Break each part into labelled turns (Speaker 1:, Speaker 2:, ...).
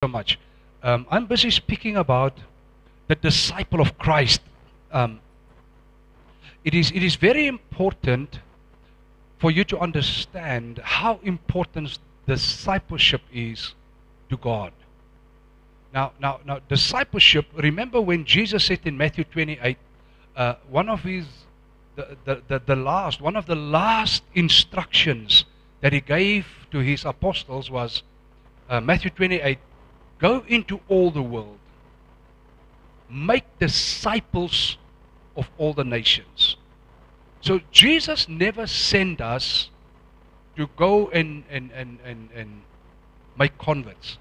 Speaker 1: So much. I'm busy speaking about the disciple of Christ. Um, it is very important for you to understand how important discipleship is to God. Now, discipleship. Remember when Jesus said in Matthew 28, one of his one of the last instructions that he gave to his apostles was Matthew 28. Go into all the world, make disciples of all the nations. So Jesus never sent us to go and make converts.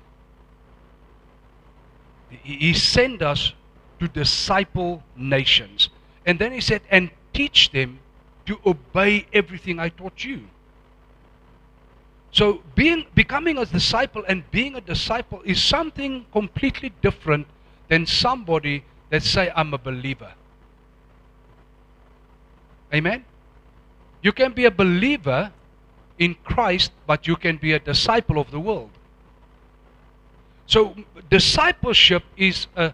Speaker 1: He sent us to disciple nations. And then he said, and teach them to obey everything I taught you. So becoming a disciple and being a disciple is something completely different than somebody that say, I'm a believer. Amen? You can be a believer in Christ, but you can be a disciple of the world. So discipleship is a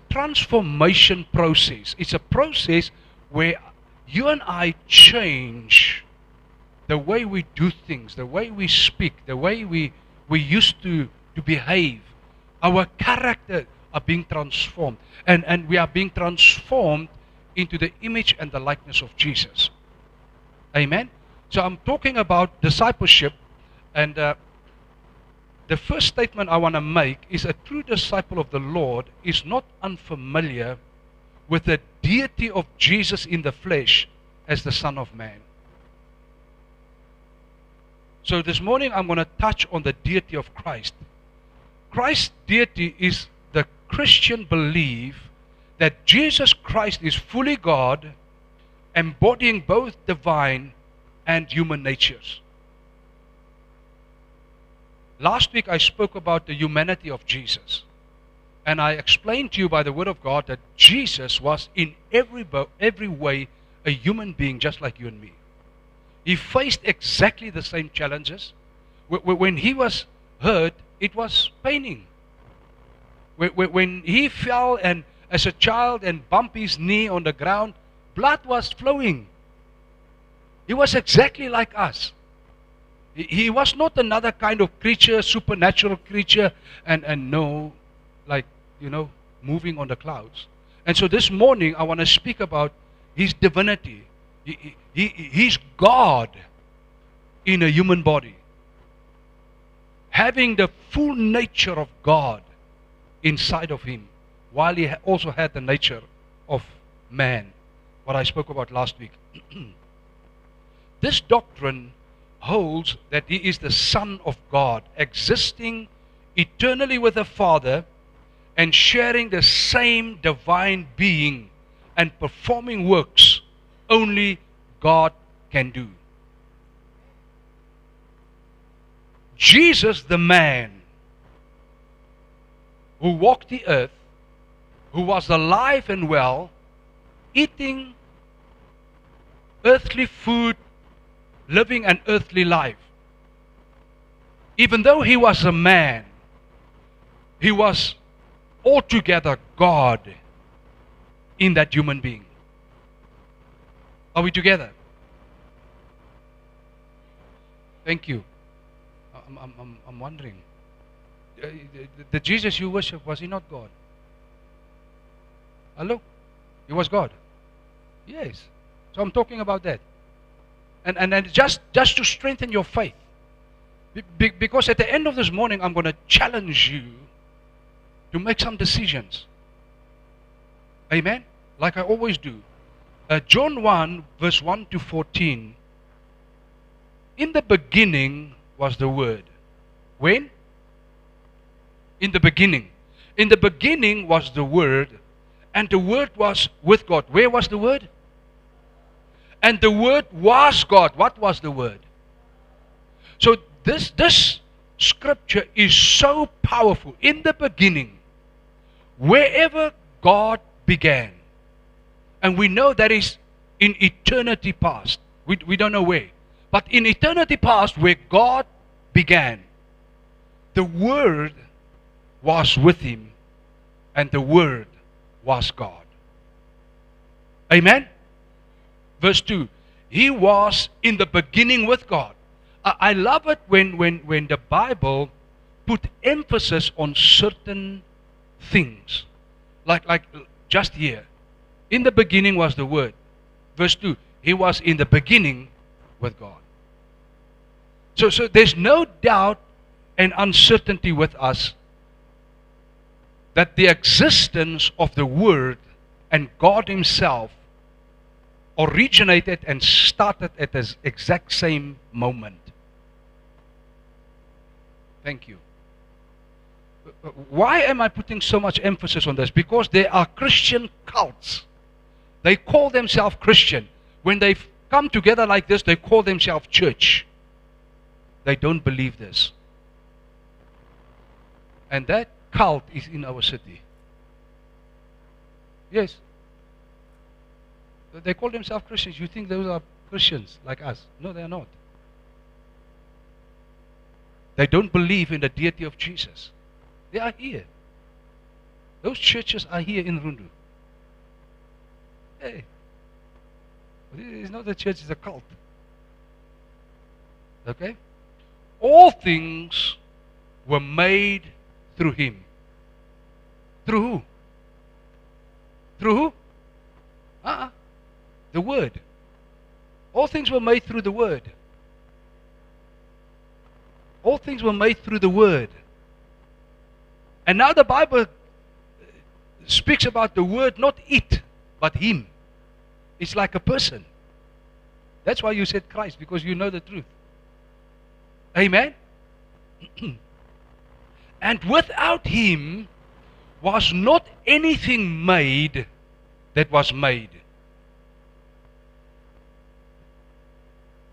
Speaker 1: transformation process. It's a process where you and I change the way we do things, the way we speak, the way we used to behave. Our character are being transformed. And we are being transformed into the image and the likeness of Jesus. Amen? So I'm talking about discipleship. And the first statement I want to make is a true disciple of the Lord is not unfamiliar with the deity of Jesus in the flesh as the Son of Man. So this morning I'm going to touch on the deity of Christ. Christ's deity is the Christian belief that Jesus Christ is fully God, embodying both divine and human natures. Last week I spoke about the humanity of Jesus. And I explained to you by the Word of God that Jesus was in every way a human being just like you and me. He faced exactly the same challenges. When he was hurt, it was paining. When he fell and as a child and bumped his knee on the ground, blood was flowing. He was exactly like us. He was not another kind of creature, supernatural creature, and no, like, moving on the clouds. And so this morning I want to speak about his divinity. He's God in a human body, having the full nature of God inside of him, while he also had the nature of man, what I spoke about last week. This doctrine holds that he is the Son of God, existing eternally with the Father and sharing the same divine being and performing works only God can do. Jesus, the man who walked the earth, who was alive and well, eating earthly food, living an earthly life. Even though he was a man, he was altogether God in that human being. Are we together? Thank you. I'm wondering. The Jesus you worship, was he not God? Hello? He was God. Yes. So I'm talking about that. And just to strengthen your faith. Because at the end of this morning, I'm going to challenge you to make some decisions. Amen? Like I always do. John 1, verse 1 to 14. In the beginning was the Word. When? In the beginning. In the beginning was the Word, and the Word was with God. Where was the Word? And the Word was God. What was the Word? So this scripture is so powerful. In the beginning, wherever God began. And we know that is in eternity past. We don't know where. But in eternity past, where God began, the Word was with him, and the Word was God. Amen? Verse 2. He was in the beginning with God. I love it when the Bible put emphasis on certain things. Like just here. In the beginning was the Word. Verse 2. He was in the beginning with God. So there's no doubt and uncertainty with us that the existence of the Word and God Himself originated and started at the exact same moment. Thank you. Why am I putting so much emphasis on this? Because there are Christian cults. They call themselves Christian. When they come together like this, they call themselves church. They don't believe this. And that cult is in our city. Yes. They call themselves Christians. You think those are Christians like us? No, they are not. They don't believe in the deity of Jesus. They are here. Those churches are here in Rundu. Hey. It's not a church, it's a cult. Okay? All things were made through Him. Through who? Through who? The Word. All things were made through the Word. All things were made through the Word. And now the Bible speaks about the Word, not it, but Him. It's like a person. That's why you said Christ, because you know the truth. Amen? And without Him was not anything made that was made.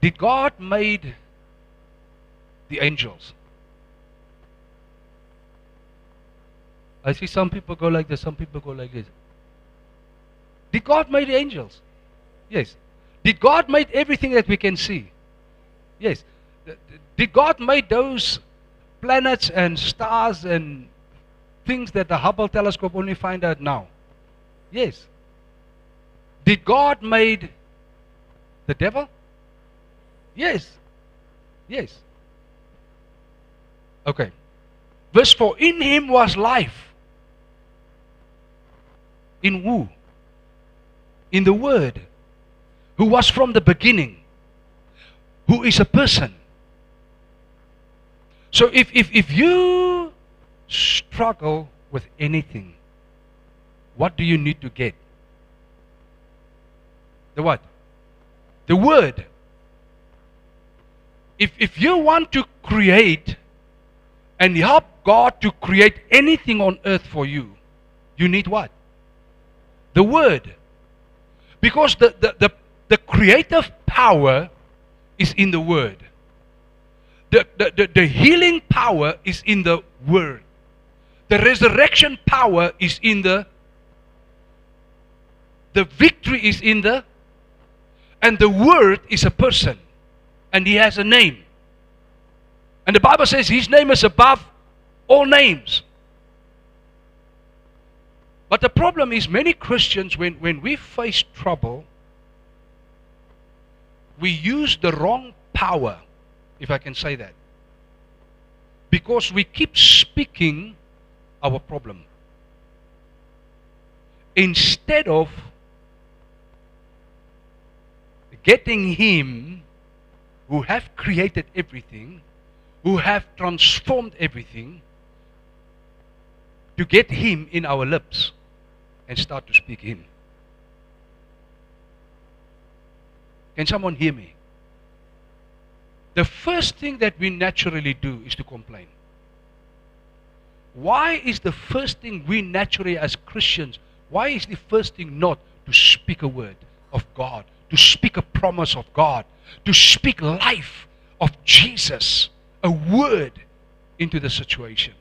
Speaker 1: Did God made the angels? I see some people go like this, some people go like this. Did God make the angels? Yes. Did God make everything that we can see? Yes. Did God make those planets and stars and things that the Hubble telescope only find out now? Yes. Did God made the devil? Yes. Yes. Okay. Verse 4. In Him was life. In who? In the Word, who was from the beginning, who is a person. So if you struggle with anything, what do you need to get? The what? The Word. If you want to create and help God to create anything on earth for you, you need what? The Word. Because the creative power is in the Word. The healing power is in the Word. The resurrection power is in the victory is in the, and the Word is a person. And He has a name. And the Bible says His name is above all names. But the problem is many Christians, when we face trouble, we use the wrong power, if I can say that. Because we keep speaking our problem. Instead of getting Him who have created everything, who have transformed everything, to get Him in our lips and start to speak Him. Can someone hear me? The first thing that we naturally do is to complain. Why is the first thing we naturally as Christians, why is the first thing not to speak a word of God, to speak a promise of God, to speak life of Jesus, a word into the situation?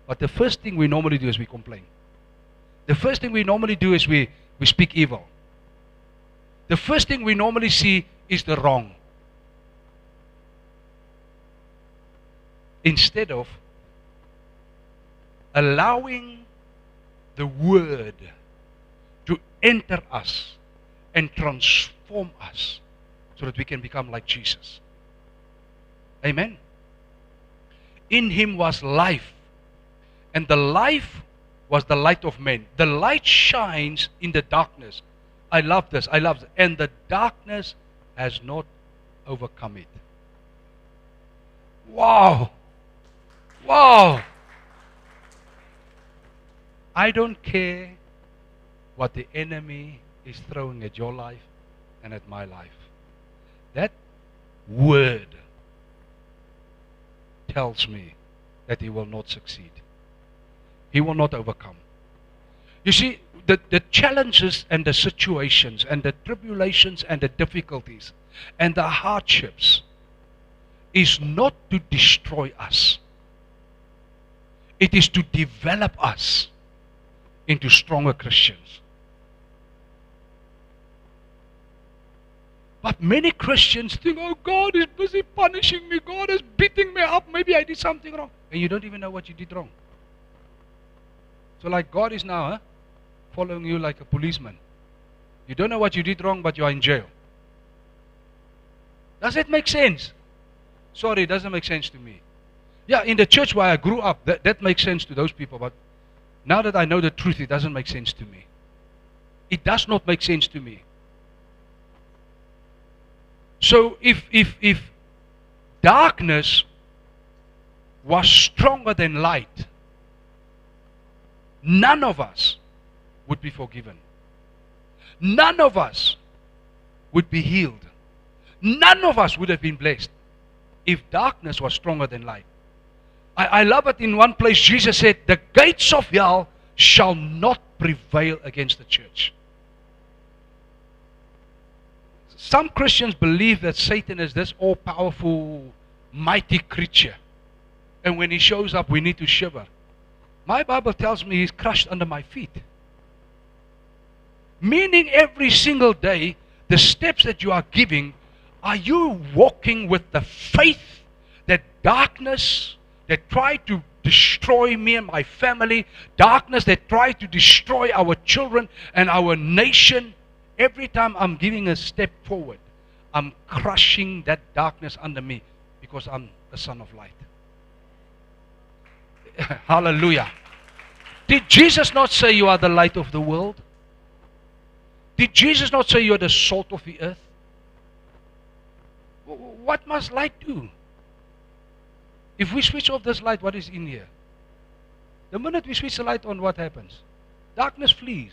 Speaker 1: But the first thing we normally do is we complain. The first thing we normally do is we speak evil. The first thing we normally see is the wrong. Instead of allowing the Word to enter us and transform us so that we can become like Jesus. Amen. In Him was life, and the life was the light of men. The light shines in the darkness. I love this. I love this. And the darkness has not overcome it. Wow. Wow. I don't care what the enemy is throwing at your life and at my life. That word tells me that he will not succeed. He will not overcome. You see, the challenges and the situations and the tribulations and the difficulties and the hardships is not to destroy us. It is to develop us into stronger Christians. But many Christians think, oh, God is busy punishing me. God is beating me up. Maybe I did something wrong. And you don't even know what you did wrong. So like God is now following you like a policeman. You don't know what you did wrong, but you are in jail. Does it make sense? Sorry, it doesn't make sense to me. Yeah, in the church where I grew up, that makes sense to those people. But now that I know the truth, it doesn't make sense to me. It does not make sense to me. So if darkness was stronger than light, none of us would be forgiven. None of us would be healed. None of us would have been blessed if darkness was stronger than light. I love it. In one place Jesus said, the gates of hell shall not prevail against the church. Some Christians believe that Satan is this all-powerful, mighty creature. And when he shows up, we need to shiver. My Bible tells me he's crushed under my feet. Meaning every single day, the steps that you are giving, are you walking with the faith that darkness that tried to destroy me and my family, darkness that tried to destroy our children and our nation, every time I'm giving a step forward, I'm crushing that darkness under me because I'm a son of light. Hallelujah. Did Jesus not say you are the light of the world? Did Jesus not say you are the salt of the earth? What must light do? If we switch off this light, what is in here? The minute we switch the light on, what happens? Darkness flees.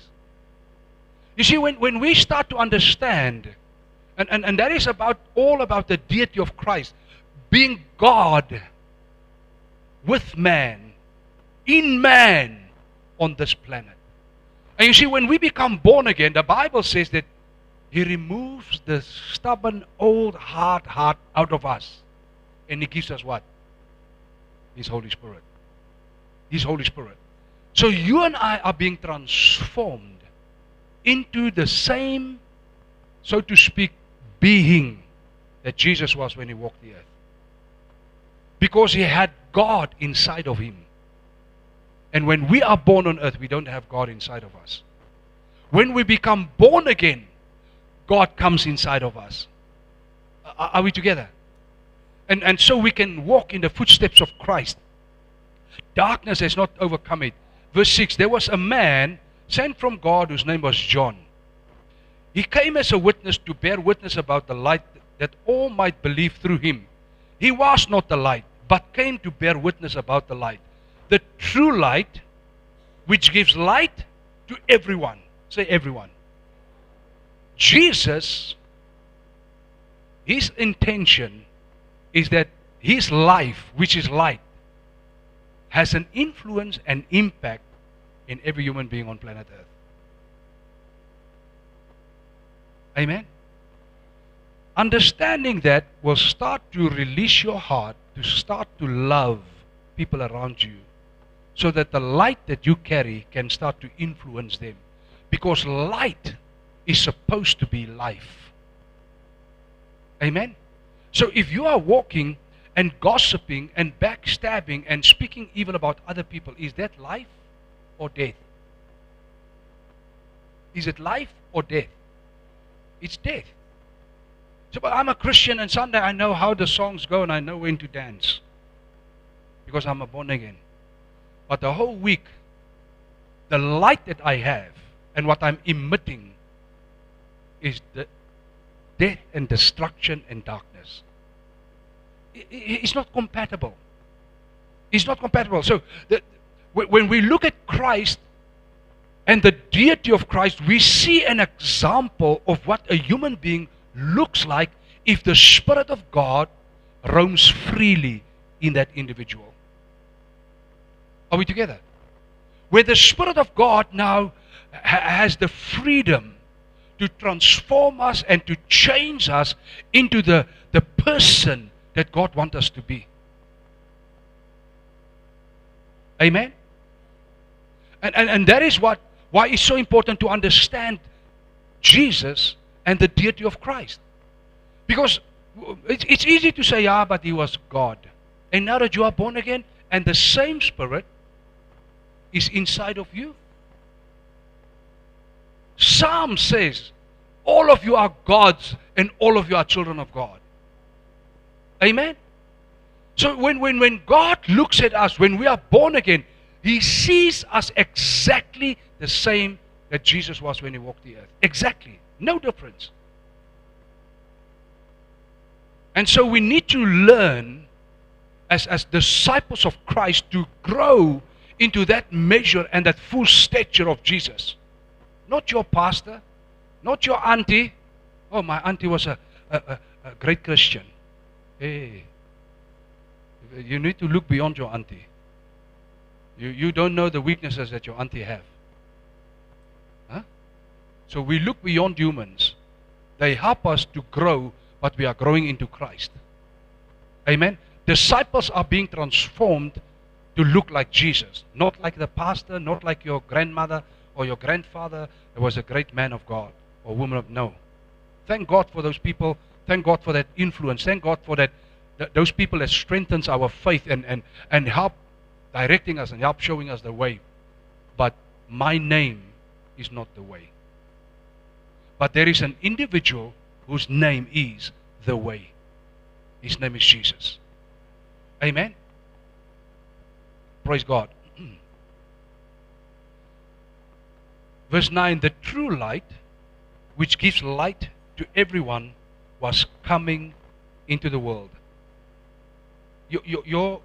Speaker 1: You see, when we start to understand, and that is all about the deity of Christ, being God with man, in man, on this planet. And you see, when we become born again, the Bible says that He removes the stubborn, old, hard heart out of us. And He gives us what? His Holy Spirit. His Holy Spirit. So you and I are being transformed into the same, so to speak, being that Jesus was when He walked the earth. Because He had God inside of Him. And when we are born on earth, we don't have God inside of us. When we become born again, God comes inside of us. Are we together? And so we can walk in the footsteps of Christ. Darkness has not overcome it. Verse 6, there was a man sent from God whose name was John. He came as a witness to bear witness about the light, that all might believe through him. He was not the light, but came to bear witness about the light. The true light, which gives light to everyone. Say everyone. Jesus, His intention is that His life, which is light, has an influence and impact in every human being on planet Earth. Amen? Understanding that will start to release your heart to start to love people around you, so that the light that you carry can start to influence them. Because light is supposed to be life. Amen? So if you are walking and gossiping and backstabbing and speaking evil about other people, is that life or death? Is it life or death? It's death. So, but I'm a Christian, and Sunday I know how the songs go and I know when to dance because I'm a born again. But the whole week, the light that I have and what I'm emitting is the death and destruction and darkness. It's not compatible. It's not compatible. So when we look at Christ and the deity of Christ, we see an example of what a human being looks like if the Spirit of God roams freely in that individual. Are we together? Where the Spirit of God now has the freedom to transform us and to change us into the person that God wants us to be. Amen? And that is why it's so important to understand Jesus and the deity of Christ. Because it's easy to say, yeah, but he was God. And now that you are born again, and the same Spirit is inside of you. Psalm says, all of you are gods and all of you are children of God. Amen? So when God looks at us, when we are born again, He sees us exactly the same that Jesus was when He walked the earth. Exactly. No difference. And so we need to learn as disciples of Christ to grow into that measure and that full stature of Jesus. Not your pastor, not your auntie. Oh, my auntie was a great Christian. Hey, you need to look beyond your auntie. You don't know the weaknesses that your auntie have. Huh? So we look beyond humans. They help us to grow, but we are growing into Christ. Amen? Disciples are being transformed to look like Jesus. Not like the pastor, not like your grandmother or your grandfather. There was a great man of God or woman of no. Thank God for those people. Thank God for that influence. Thank God for those people that strengthens our faith and help directing us and help showing us the way. But my name is not the way. But there is an individual whose name is the way. His name is Jesus. Amen? Praise God. Verse 9, the true light, which gives light to everyone, was coming into the world. Your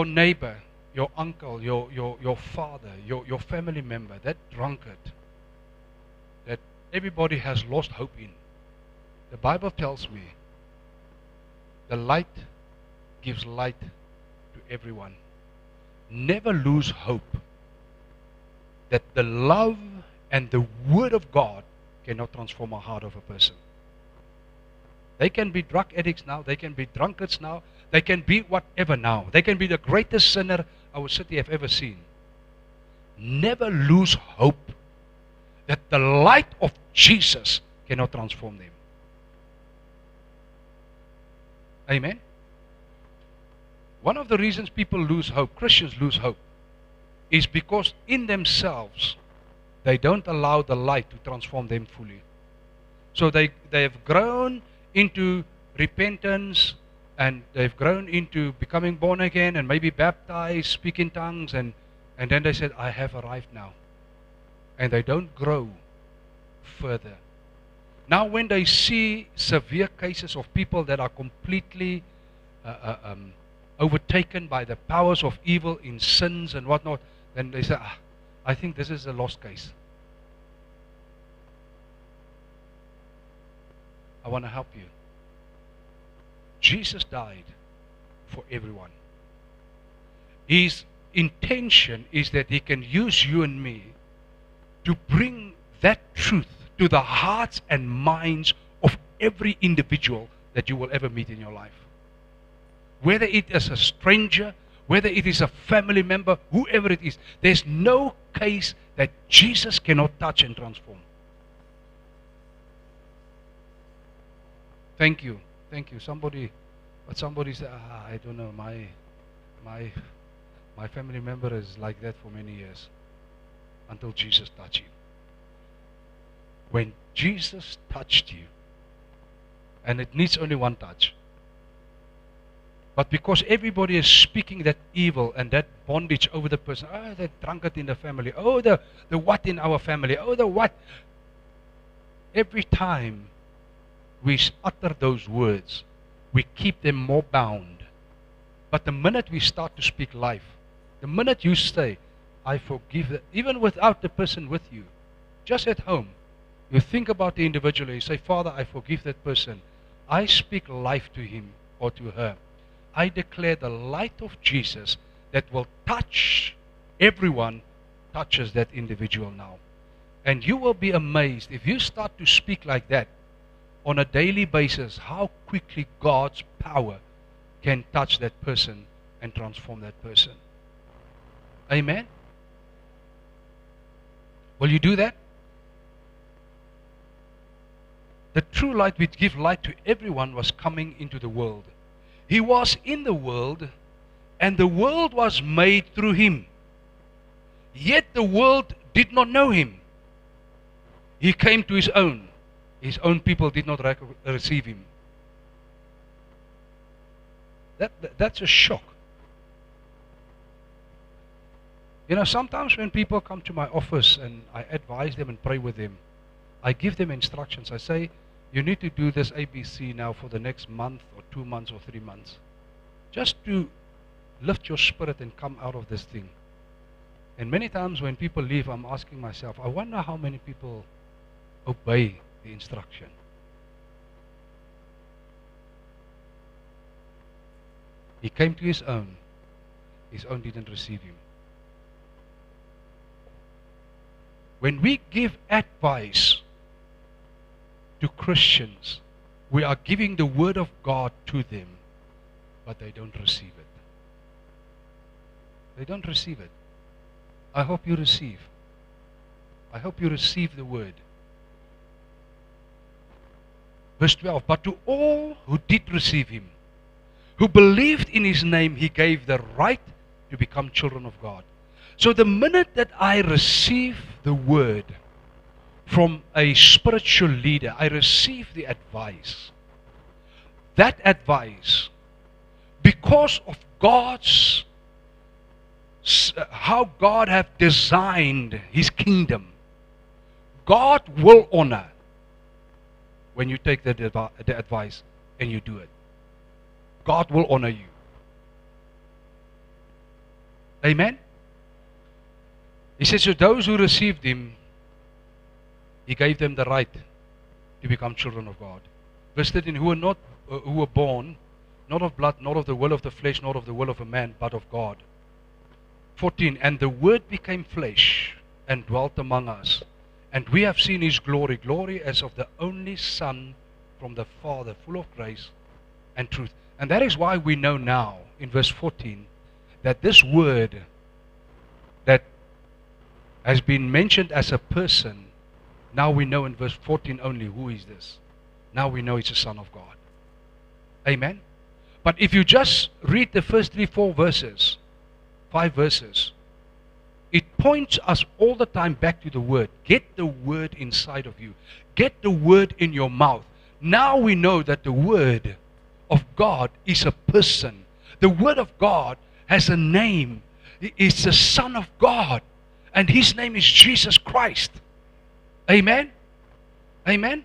Speaker 1: neighbor, your uncle, your father, your family member, that drunkard, that everybody has lost hope in. The Bible tells me the light gives light to everyone. Never lose hope that the love and the Word of God cannot transform a heart of a person. They can be drug addicts now, they can be drunkards now, they can be whatever now. They can be the greatest sinner our city have ever seen. Never lose hope that the light of Jesus cannot transform them. Amen? One of the reasons people lose hope, Christians lose hope, is because in themselves they don't allow the light to transform them fully. So they have grown into repentance, and they've grown into becoming born again and maybe baptized, speak in tongues, and then they said, I have arrived now. And they don't grow further. Now when they see severe cases of people that are completely overtaken by the powers of evil in sins and whatnot, then they say, I think this is a lost case. I want to help you. Jesus died for everyone. His intention is that He can use you and me to bring that truth to the hearts and minds of every individual that you will ever meet in your life. Whether it is a stranger, whether it is a family member, whoever it is, there's no case that Jesus cannot touch and transform. Thank you. Thank you. Somebody But somebody said, I don't know, my my family member is like that for many years until Jesus touched you. When Jesus touched you, and it needs only one touch, but because everybody is speaking that evil and that bondage over the person, oh, the drunkard in the family, oh, the what in our family, oh, the what. Every time we utter those words, we keep them more bound. But the minute we start to speak life, the minute you say, I forgive that, even without the person with you, just at home, you think about the individual, you say, Father, I forgive that person. I speak life to him or to her. I declare the light of Jesus that will touch everyone, touches that individual now. And you will be amazed if you start to speak like that on a daily basis, how quickly God's power can touch that person and transform that person. Amen? Will you do that? The true light which gives light to everyone was coming into the world. He was in the world, and the world was made through him. Yet the world did not know him. He came to his own. His own people did not receive him. That's a shock. You know, sometimes when people come to my office and I advise them and pray with them, I give them instructions. I say, you need to do this ABC now for the next month or 2 months or 3 months. Just to lift your spirit and come out of this thing. And many times when people leave, I'm asking myself, I wonder how many people obey the instruction. He came to his own didn't receive him. When we give advice to Christians, we are giving the word of God to them, but they don't receive it. They don't receive it. I hope you receive. I hope you receive the word. Verse 12, but to all who did receive him, who believed in his name, he gave the right to become children of God. So the minute that I receive the word from a spiritual leader, I receive the advice. That advice, because of God's, how God have designed his kingdom, God will honor when you take the advice and you do it. God will honor you. Amen? He says, to those who received him, he gave them the right to become children of God. Verse 13, who were born, not of blood, not of the will of the flesh, not of the will of a man, but of God. 14, and the word became flesh and dwelt among us. And we have seen his glory, glory as of the only Son from the Father, full of grace and truth. And that is why we know now, in verse 14, that this word that has been mentioned as a person, now we know in verse 14 only who is this. Now we know it's the Son of God. Amen? But if you just read the first 3-4 verses, 5 verses, it points us all the time back to the Word. Get the Word inside of you. Get the Word in your mouth. Now we know that the Word of God is a person. The Word of God has a name. It's the Son of God. And his name is Jesus Christ. Amen? Amen?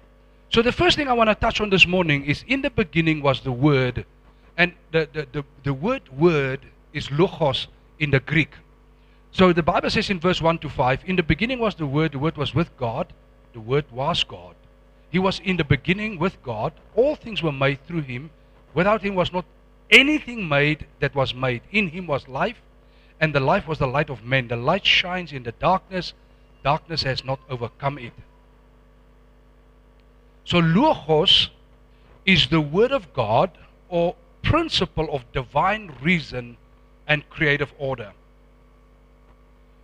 Speaker 1: So the first thing I want to touch on this morning is, in the beginning was the Word. And the word is logos in the Greek. So the Bible says in verse 1 to 5, in the beginning was the Word was with God, the Word was God. He was in the beginning with God, all things were made through him, without him was not anything made that was made. In him was life, and the life was the light of men. The light shines in the darkness, darkness has not overcome it. So logos is the Word of God, or principle of divine reason and creative order.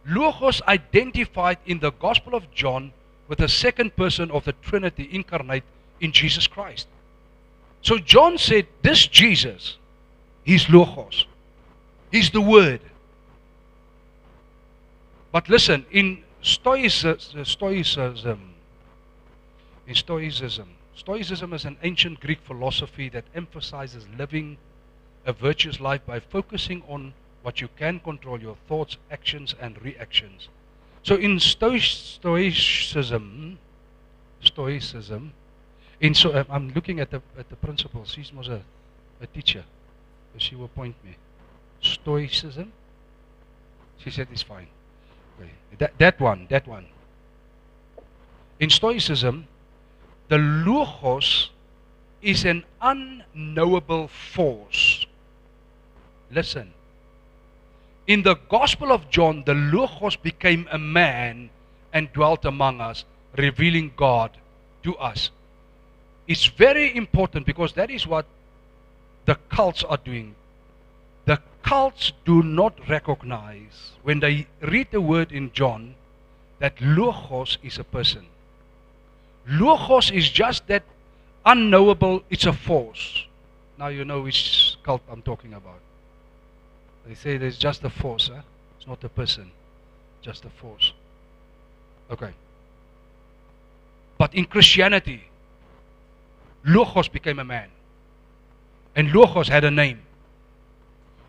Speaker 1: Logos identified in the Gospel of John with the second person of the Trinity incarnate in Jesus Christ. So John said, this Jesus, he's Logos. He's the Word. But listen, in Stoicism is an ancient Greek philosophy that emphasizes living a virtuous life by focusing on what you can control, your thoughts, actions, and reactions. So in Stoicism, I'm looking at the principal. She's was a teacher, so she will point me. Stoicism. She said it's fine. Okay. That one. In Stoicism, the Logos is an unknowable force. Listen. In the Gospel of John, the Logos became a man and dwelt among us, revealing God to us. It's very important because that is what the cults are doing. The cults do not recognize, when they read the word in John, that Logos is a person. Logos is just that unknowable, it's a force. Now you know which cult I'm talking about. They say there's just a force, huh? It's not a person, just a force. Okay. But in Christianity, Logos became a man. And Logos had a name.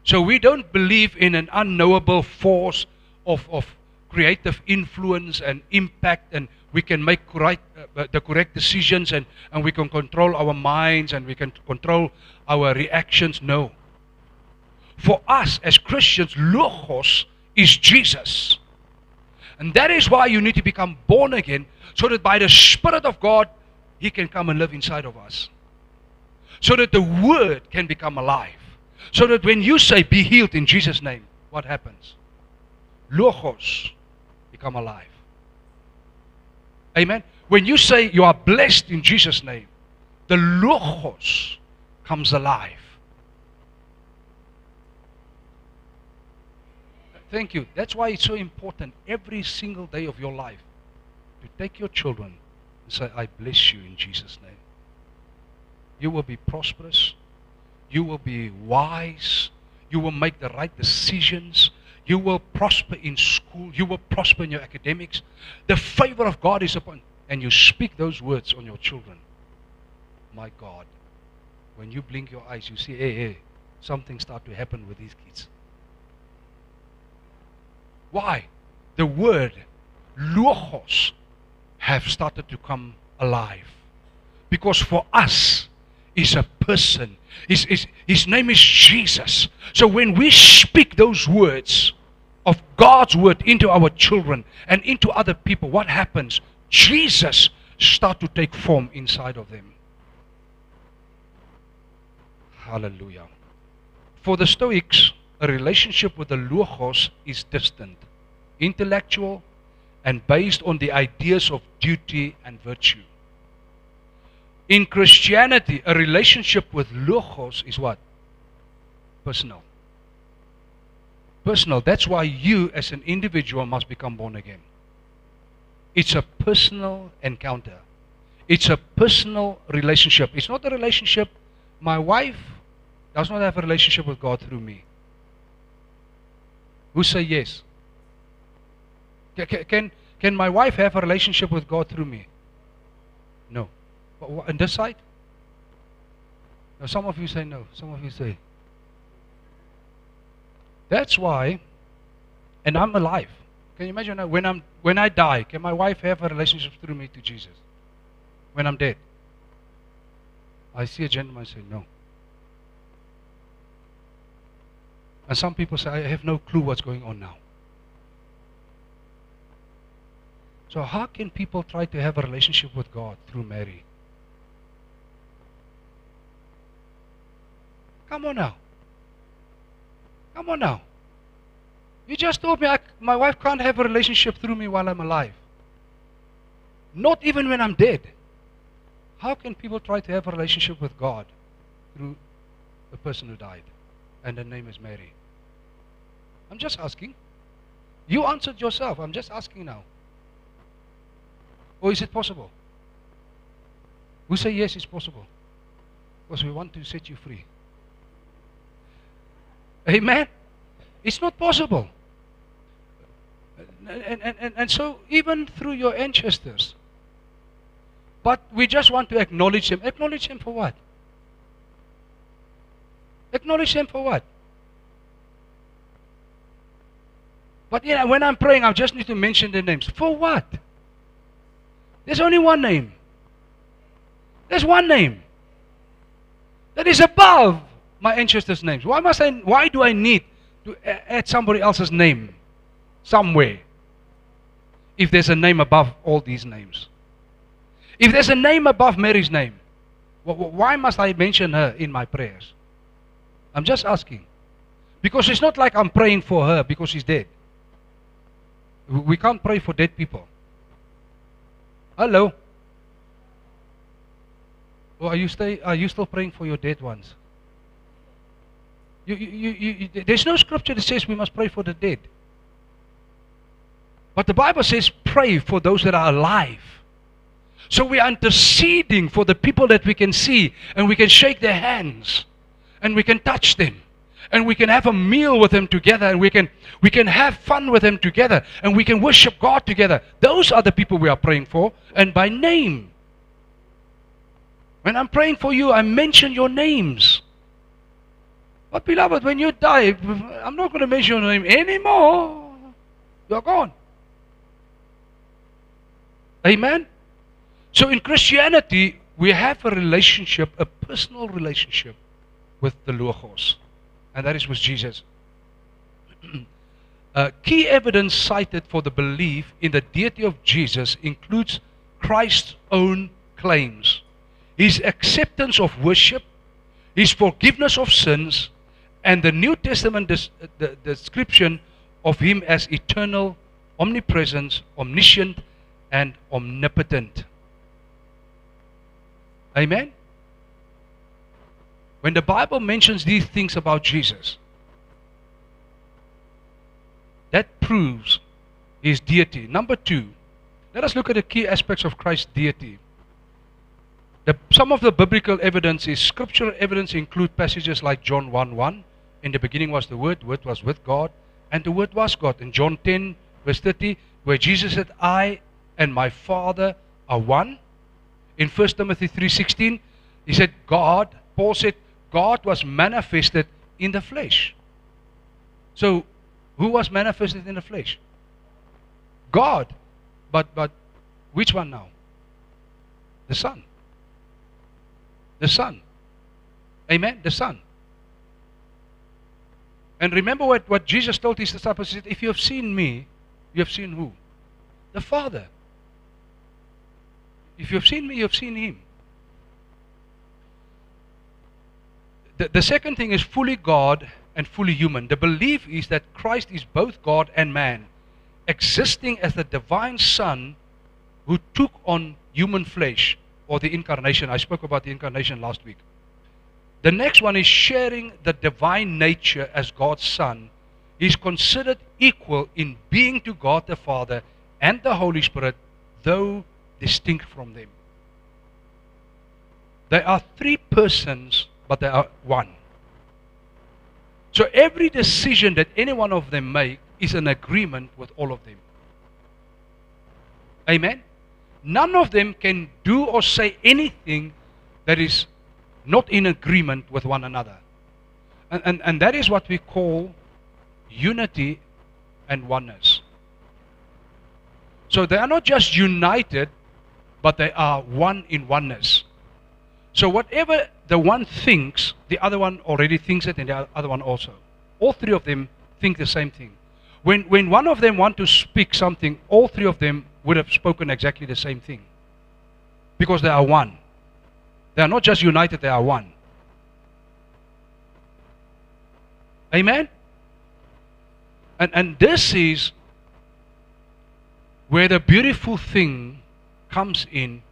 Speaker 1: So we don't believe in an unknowable force of creative influence and impact, and we can make the correct decisions, and we can control our minds, and we can control our reactions. No. For us as Christians, Logos is Jesus. And that is why you need to become born again, so that by the Spirit of God, He can come and live inside of us. So that the Word can become alive. So that when you say, be healed in Jesus' name, what happens? Logos become alive. Amen? When you say you are blessed in Jesus' name, the Logos comes alive. Thank you. That's why it's so important every single day of your life to take your children and say, I bless you in Jesus' name. You will be prosperous. You will be wise. You will make the right decisions. You will prosper in school. You will prosper in your academics. The favor of God is upon you. And you speak those words on your children. My God. When you blink your eyes, you see, hey, something start to happen with these kids. Why? The word Logos have started to come alive. Because for us, is a person. His name is Jesus. So when we speak those words of God's word into our children and into other people, what happens? Jesus start to take form inside of them. Hallelujah. For the Stoics, a relationship with the Logos is distant, intellectual, and based on the ideas of duty and virtue. In Christianity, a relationship with Logos is what? Personal. Personal. That's why you as an individual must become born again. It's a personal encounter. It's a personal relationship. It's not a relationship. My wife does not have a relationship with God through me. Who say yes? Can my wife have a relationship with God through me? No. On this side? Now some of you say no. Some of you say. That's why, and I'm alive. Can you imagine when I die, can my wife have a relationship through me to Jesus? When I'm dead? I see a gentleman say no. And some people say, I have no clue what's going on now. So how can people try to have a relationship with God through Mary? Come on now. Come on now. You just told me my wife can't have a relationship through me while I'm alive. Not even when I'm dead. How can people try to have a relationship with God through the person who died? And her name is Mary. I'm just asking. You answered yourself. I'm just asking now. Or is it possible? Who say yes, it's possible? because we want to set you free. Amen? It's not possible. And so, even through your ancestors, but we just want to acknowledge them. Acknowledge them for what? Acknowledge them for what? But when I'm praying, I just need to mention their names. For what? There's only one name. There's one name that is above my ancestors' names. Why do I need to add somebody else's name somewhere if there's a name above all these names? If there's a name above Mary's name, why must I mention her in my prayers? I'm just asking. Because it's not like I'm praying for her because she's dead. We can't pray for dead people. Hello? Or are you still praying for your dead ones? There's no scripture that says we must pray for the dead. But the Bible says pray for those that are alive. So we are interceding for the people that we can see, and we can shake their hands, and we can touch them, and we can have a meal with them together, and we can have fun with them together, and we can worship God together. Those are the people we are praying for, and by name. When I'm praying for you, I mention your names. But beloved, when you die, I'm not going to mention your name anymore. You're gone. Amen? So in Christianity, we have a relationship, a personal relationship with the Logos. And that is with Jesus. Key evidence cited for the belief in the deity of Jesus includes Christ's own claims, His acceptance of worship, His forgiveness of sins, and the New Testament description of Him as eternal, omnipresent, omniscient, and omnipotent. Amen? When the Bible mentions these things about Jesus, that proves His deity. Number two, let us look at the key aspects of Christ's deity. Some of the biblical evidence is scriptural evidence include passages like John 1:1. In the beginning was the Word was with God, and the Word was God. In John 10, verse 30, where Jesus said, I and my Father are one. In 1 Timothy 3:16, he said, Paul said, God was manifested in the flesh. So, who was manifested in the flesh? God. But which one now? The Son. The Son. Amen? The Son. And remember what Jesus told His disciples. He said, if you have seen me, you have seen who? The Father. If you have seen me, you have seen Him. The second thing is fully God and fully human. The belief is that Christ is both God and man, existing as the divine Son who took on human flesh, or the incarnation. I spoke about the incarnation last week. The next one is sharing the divine nature as God's Son. He is considered equal in being to God the Father and the Holy Spirit, though distinct from them. They are three persons, but they are one. So every decision that any one of them make is an agreement with all of them. Amen? None of them can do or say anything that is not in agreement with one another. And that is what we call unity and oneness. So they are not just united, but they are one in oneness. So whatever the one thinks, the other one already thinks it, and the other one also. All three of them think the same thing. When one of them want to speak something, all three of them would have spoken exactly the same thing. Because they are one. They are not just united, they are one. Amen? And this is where the beautiful thing comes in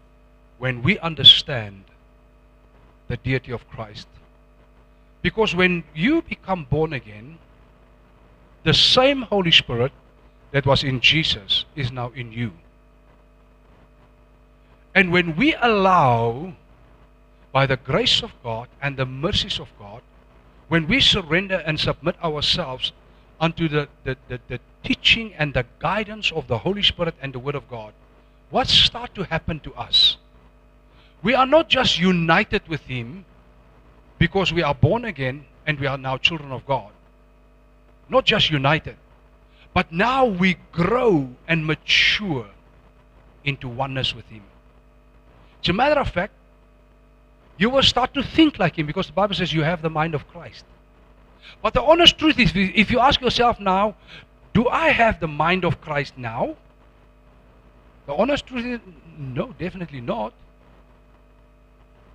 Speaker 1: when we understand the deity of Christ. Because when you become born again, the same Holy Spirit that was in Jesus is now in you. And when we allow by the grace of God and the mercies of God, when we surrender and submit ourselves unto the teaching and the guidance of the Holy Spirit and the Word of God, what starts to happen to us? We are not just united with Him because we are born again and we are now children of God. Not just united, but now we grow and mature into oneness with Him. As a matter of fact, you will start to think like Him, because the Bible says you have the mind of Christ. But the honest truth is, if you ask yourself now, do I have the mind of Christ now? The honest truth is, no, definitely not.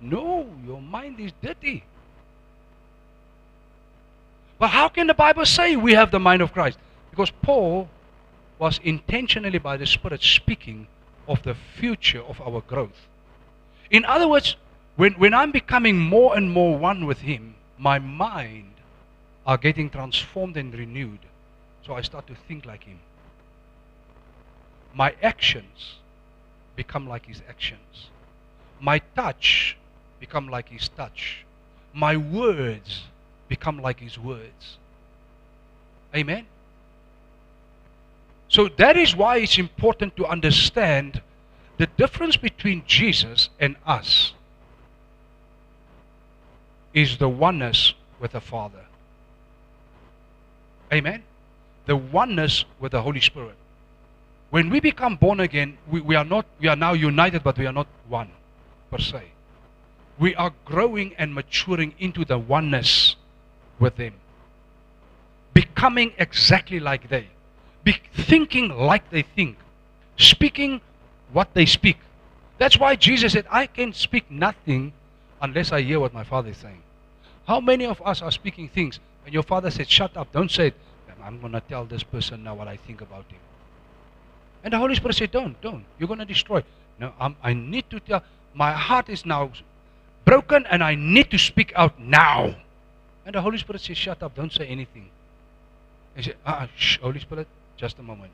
Speaker 1: No, your mind is dirty. But how can the Bible say we have the mind of Christ? Because Paul was intentionally by the Spirit speaking of the future of our growth. In other words, when I'm becoming more and more one with Him, my mind are getting transformed and renewed. So I start to think like Him. My actions become like His actions. My touch become like His touch. My words become like His words. Amen? So that is why it's important to understand the difference between Jesus and us is the oneness with the Father. Amen? The oneness with the Holy Spirit. When we become born again, we are now united, but we are not one per se. We are growing and maturing into the oneness with them. Becoming exactly like they. Thinking like they think. Speaking what they speak. That's why Jesus said, I can speak nothing unless I hear what my Father is saying. How many of us are speaking things and your Father said, shut up, don't say it. I'm going to tell this person now what I think about him. And the Holy Spirit said, don't. You're going to destroy. No, I need to tell. My heart is now broken and I need to speak out now. And the Holy Spirit says, shut up, don't say anything. He said, shh, Holy Spirit, just a moment.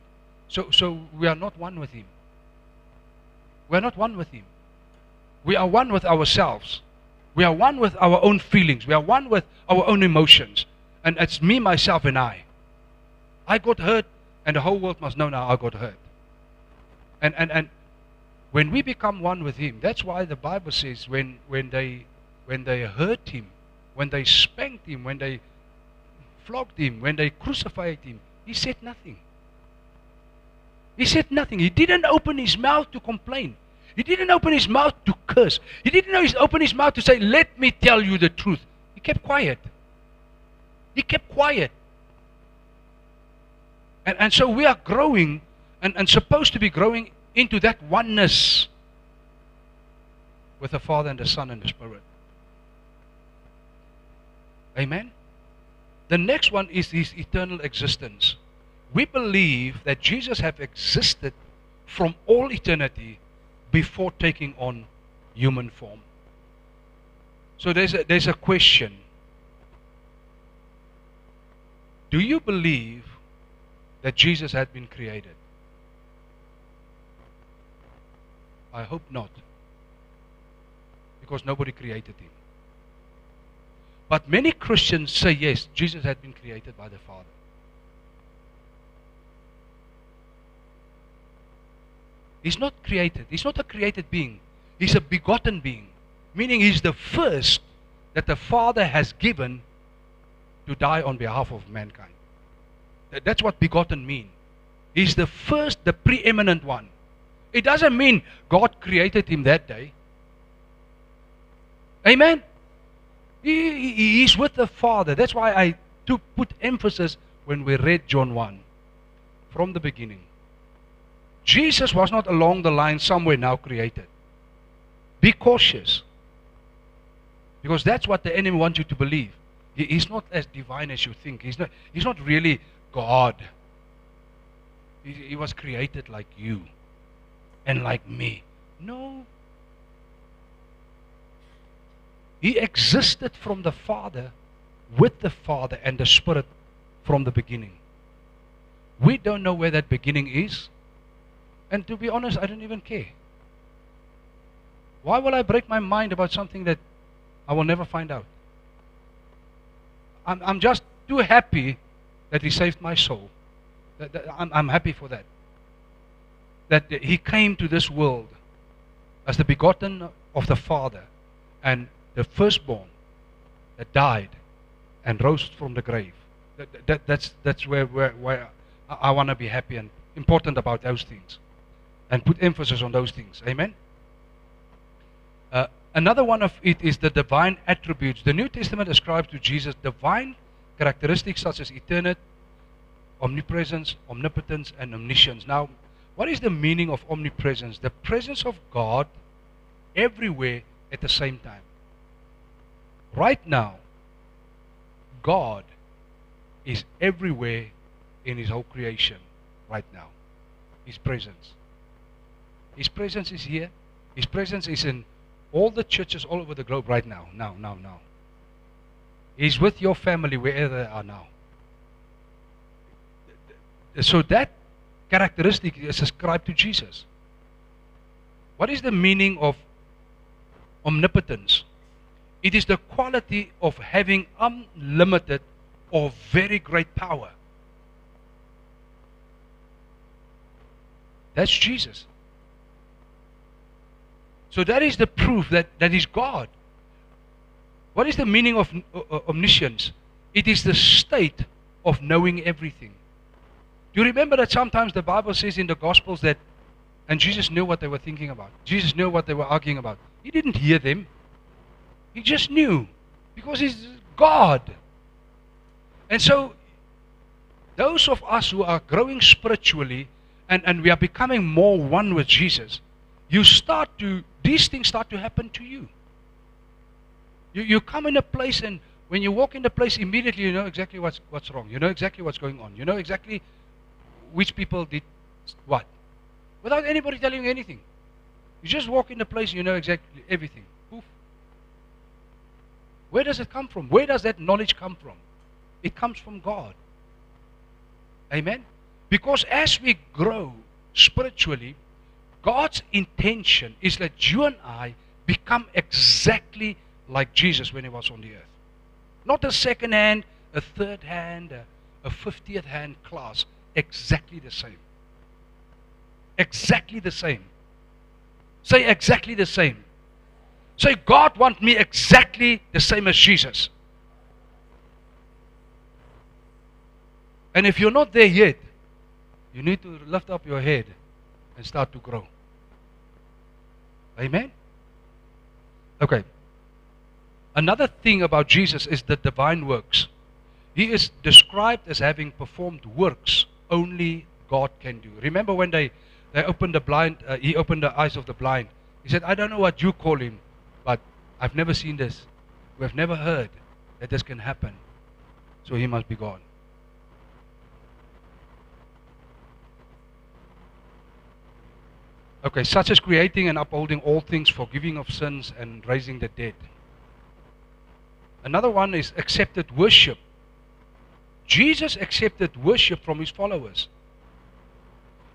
Speaker 1: So we are not one with Him. We are not one with Him. We are one with ourselves. We are one with our own feelings. We are one with our own emotions. And it's me, myself, and I. I got hurt, and the whole world must know now I got hurt. And when we become one with Him, that's why the Bible says when they hurt Him, when they spanked Him, when they flogged Him, when they crucified Him, He said nothing. He said nothing. He didn't open His mouth to complain. He didn't open His mouth to curse. He didn't open His mouth to say, let me tell you the truth. He kept quiet. He kept quiet. And so we are growing and supposed to be growing into that oneness with the Father and the Son and the Spirit. Amen? The next one is His eternal existence. We believe that Jesus have existed from all eternity before taking on human form. So there's a question. Do you believe that Jesus had been created? I hope not. Because nobody created Him. But many Christians say yes, Jesus had been created by the Father. He's not created. He's not a created being. He's a begotten being. Meaning He's the first that the Father has given to die on behalf of mankind. That's what begotten means. He's the first, the preeminent one. It doesn't mean God created Him that day. Amen? He's with the Father. That's why I put emphasis when we read John 1. From the beginning. Jesus was not along the line somewhere now created. Be cautious. Because that's what the enemy wants you to believe. He's not as divine as you think. He's not really God. He was created like you and like me. No. He existed from the Father, with the Father and the Spirit from the beginning. We don't know where that beginning is. And to be honest, I don't even care. Why will I break my mind about something that I will never find out. I'm just too happy that He saved my soul. I'm happy for that. That He came to this world as the begotten of the Father and the firstborn that died and rose from the grave. That's where I want to be happy and important about those things and put emphasis on those things. Amen? Another one of it is the divine attributes. The New Testament ascribes to Jesus divine characteristics such as eternity, omnipresence, omnipotence, and omniscience. Now, what is the meaning of omnipresence? The presence of God everywhere at the same time. Right now, God is everywhere in His whole creation. Right now. His presence. His presence is here. His presence is in all the churches all over the globe right now. Now. He's with your family wherever they are now. So that characteristic is ascribed to Jesus. What is the meaning of omnipotence? It is the quality of having unlimited or very great power. That's Jesus. So that is the proof that He's God. What is the meaning of omniscience? It is the state of knowing everything. Do you remember that sometimes the Bible says in the Gospels that, and Jesus knew what they were thinking about. Jesus knew what they were arguing about. He didn't hear them. He just knew. Because He's God. And so, those of us who are growing spiritually, and we are becoming more one with Jesus, these things start to happen to you. You come in a place, and when you walk in the place, immediately you know exactly what's wrong. You know exactly what's going on. You know exactly which people did what. Without anybody telling you anything. You just walk in the place, you know exactly everything. Poof. Where does it come from? Where does that knowledge come from? It comes from God. Amen? Because as we grow spiritually, God's intention is that you and I become exactly like Jesus when He was on the earth. Not a second hand, a third hand, a 50th hand class. Exactly the same. Exactly the same. Say exactly the same. Say, God wants me exactly the same as Jesus. And if you're not there yet, you need to lift up your head and start to grow. Amen? Okay. Another thing about Jesus is the divine works. He is described as having performed works only God can do. Remember when they opened the blind, He opened the eyes of the blind. He said, I don't know what you call Him, but I've never seen this. We've never heard that this can happen. So He must be God. Okay, such as creating and upholding all things, forgiving of sins, and raising the dead. Another one is accepted worship. Jesus accepted worship from His followers.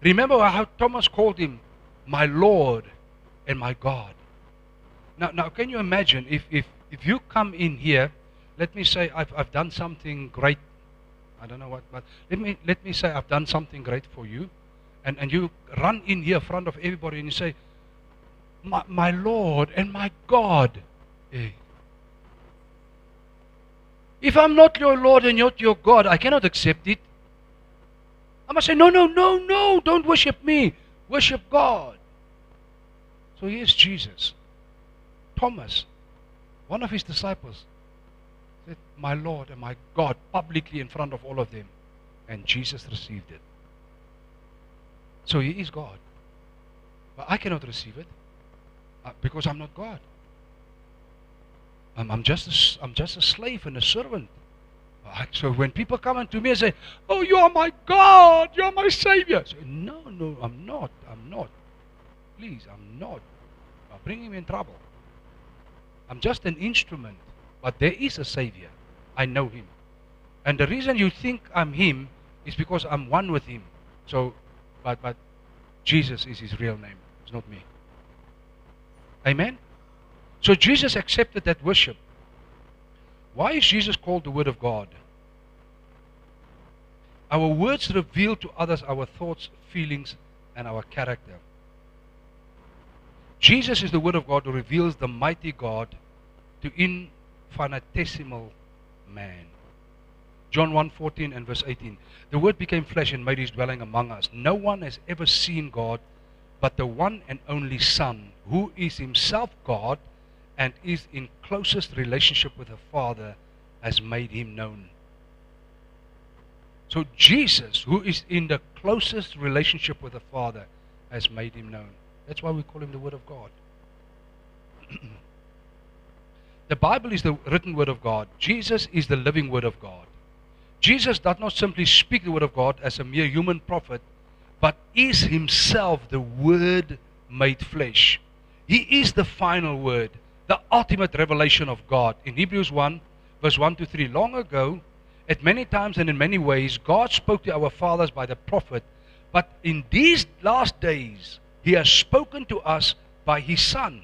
Speaker 1: Remember how Thomas called Him my Lord and my God. Now can you imagine if you come in here, let me say I've done something great. I don't know what, but let me say I've done something great for you. And you run in here in front of everybody and you say, my Lord and my God. Hey. If I'm not your Lord and not your God, I cannot accept it. I must say, no, don't worship me. Worship God. So here's Jesus. Thomas, one of His disciples, said, my Lord and my God, publicly in front of all of them. And Jesus received it. So He is God. But I cannot receive it because I'm not God. I'm just a slave and a servant. So when people come unto me and say, oh, you are my God, you are my Savior. I say, no, I'm not. Please, I'm not. I'll bring Him in trouble. I'm just an instrument. But there is a Savior. I know Him. And the reason you think I'm Him is because I'm one with Him. So, but Jesus is His real name. It's not me. Amen? So Jesus accepted that worship. Why is Jesus called the Word of God? Our words reveal to others our thoughts, feelings, and our character. Jesus is the Word of God who reveals the mighty God to infinitesimal man. John 1:14 and verse 18. The Word became flesh and made His dwelling among us. No one has ever seen God but the one and only Son, who is Himself God and is in closest relationship with the Father, has made Him known. So Jesus, who is in the closest relationship with the Father, has made Him known. That's why we call Him the Word of God. The Bible is the written Word of God. Jesus is the living Word of God. Jesus does not simply speak the Word of God as a mere human prophet, but is Himself the Word made flesh. He is the final Word, the ultimate revelation of God. In Hebrews 1, verse 1 to 3, long ago, at many times and in many ways, God spoke to our fathers by the prophet, but in these last days, He has spoken to us by His Son.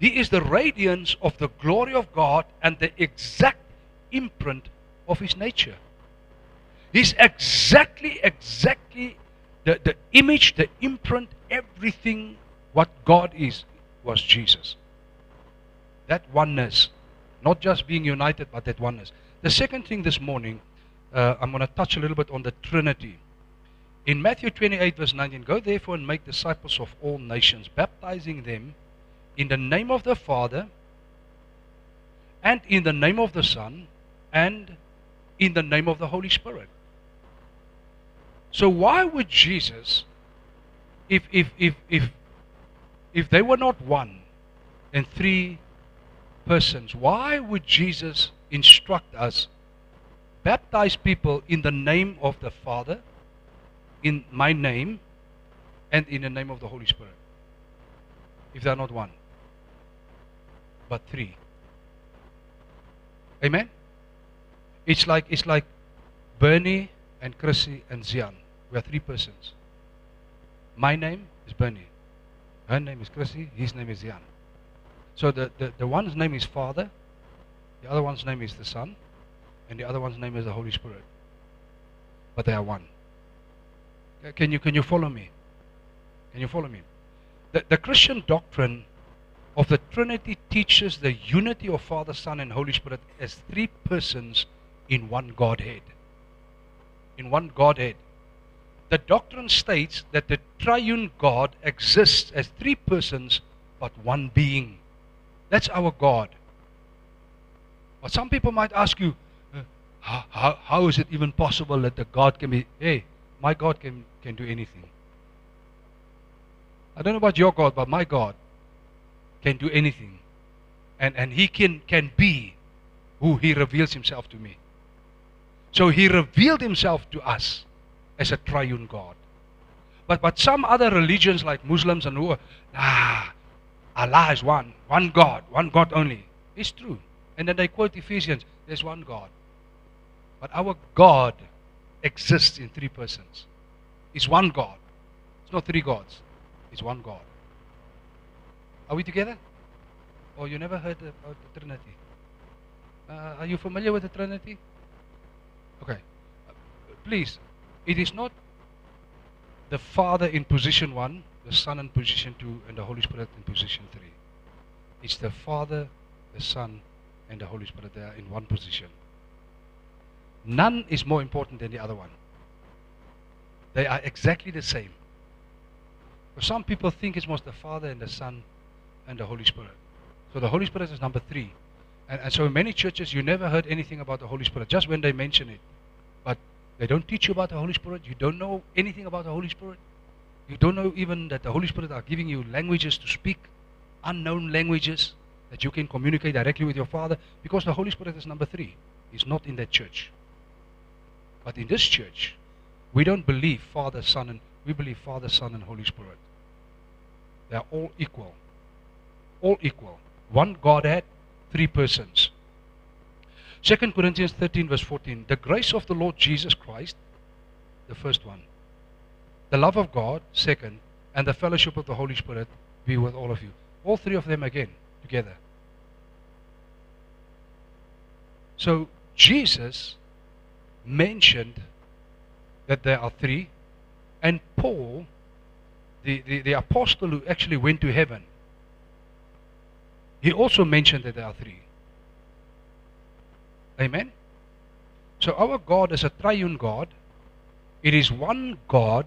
Speaker 1: He is the radiance of the glory of God and the exact imprint of His nature. He's exactly the image, the imprint, everything what God is, was Jesus. That oneness, not just being united, but that oneness. The second thing this morning, I'm going to touch a little bit on the Trinity. In Matthew 28 verse 19, go therefore and make disciples of all nations, baptizing them in the name of the Father, and in the name of the Son, and in the name of the Holy Spirit. So why would Jesus, if they were not one and three persons, why would Jesus instruct us, baptize people in the name of the Father, in my name, and in the name of the Holy Spirit, if they are not one, but three? Amen? It's like Bernie and Chrissy and Zian. We are three persons. My name is Bernie. Her name is Chrissy. His name is Zian. So the one's name is Father, the other one's name is the Son, and the other one's name is the Holy Spirit. But they are one. Can you follow me? Can you follow me? The Christian doctrine of the Trinity teaches the unity of Father, Son, and Holy Spirit as three persons in one Godhead. In one Godhead. The doctrine states that the triune God exists as three persons but one being. That's our God. But some people might ask you, how is it even possible that the God can be, hey, my God can do anything. I don't know about your God, but my God can do anything. And He can be who He reveals Himself to me. So He revealed Himself to us as a triune God. But some other religions like Muslims and who Allah is one God only. It's true. And then they quote Ephesians, there's one God. But our God exists in three persons. It's one God. It's not three gods. It's one God. Are we together? Or you never heard about the Trinity? Are you familiar with the Trinity? Okay. Please, it is not the Father in position 1, the Son in position 2, and the Holy Spirit in position 3. It's the Father, the Son, and the Holy Spirit. They are in one position. None is more important than the other one. They are exactly the same. But some people think it's most the Father and the Son and the Holy Spirit. So the Holy Spirit is number 3. And so in many churches you never heard anything about the Holy Spirit, just when they mention it. But they don't teach you about the Holy Spirit. You don't know anything about the Holy Spirit. You don't know even that the Holy Spirit are giving you languages to speak, unknown languages, that you can communicate directly with your Father, because the Holy Spirit is number 3. He's not in that church. But in this church, we don't believe Father, Son, and we believe Father, Son, and Holy Spirit. They are all equal. All equal. One Godhead, 3 persons. 2 Corinthians 13 verse 14. The grace of the Lord Jesus Christ, the first one. The love of God, second. And the fellowship of the Holy Spirit be with all of you. All 3 of them again, together. So Jesus mentioned that there are three, and Paul, the apostle who actually went to heaven, he also mentioned that there are three. Amen? So our God is a triune God. It is one God,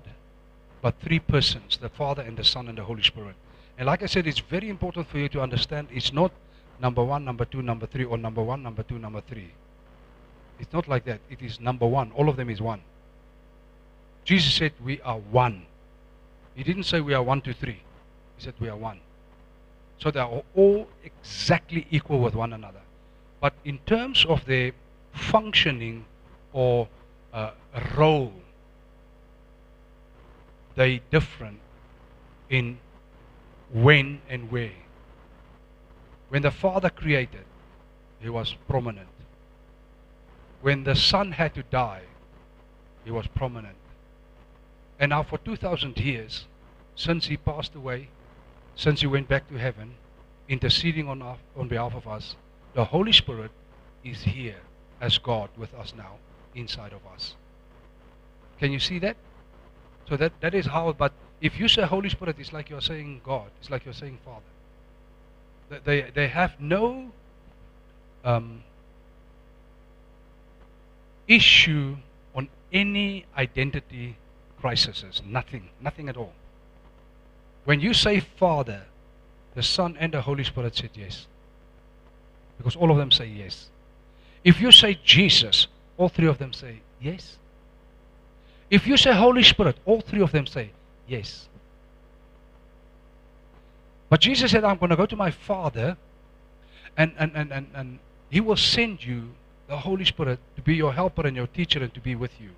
Speaker 1: but three persons, the Father and the Son and the Holy Spirit. And like I said, it's very important for you to understand it's not number one, number two, number three, or number one, number two, number three. It's not like that. It is number one. All of them is one. Jesus said we are one. He didn't say we are 1, 2, 3. He said we are one. So they are all exactly equal with one another. But in terms of their functioning or role, they different in when and where. When the Father created, he was prominent. When the Son had to die, he was prominent. And now for 2,000 years, since he passed away, since he went back to heaven, interceding on behalf of us, the Holy Spirit is here as God with us now, inside of us. Can you see that? So that is how, but if you say Holy Spirit, it's like you're saying God. It's like you're saying Father. They have no issue on any identity crises. Nothing at all. When you say Father, the Son and the Holy Spirit said yes. Because all of them say yes. If you say Jesus, all three of them say yes. If you say Holy Spirit, all three of them say yes. But Jesus said, I'm going to go to my Father, and he will send you the Holy Spirit to be your helper and your teacher and to be with you.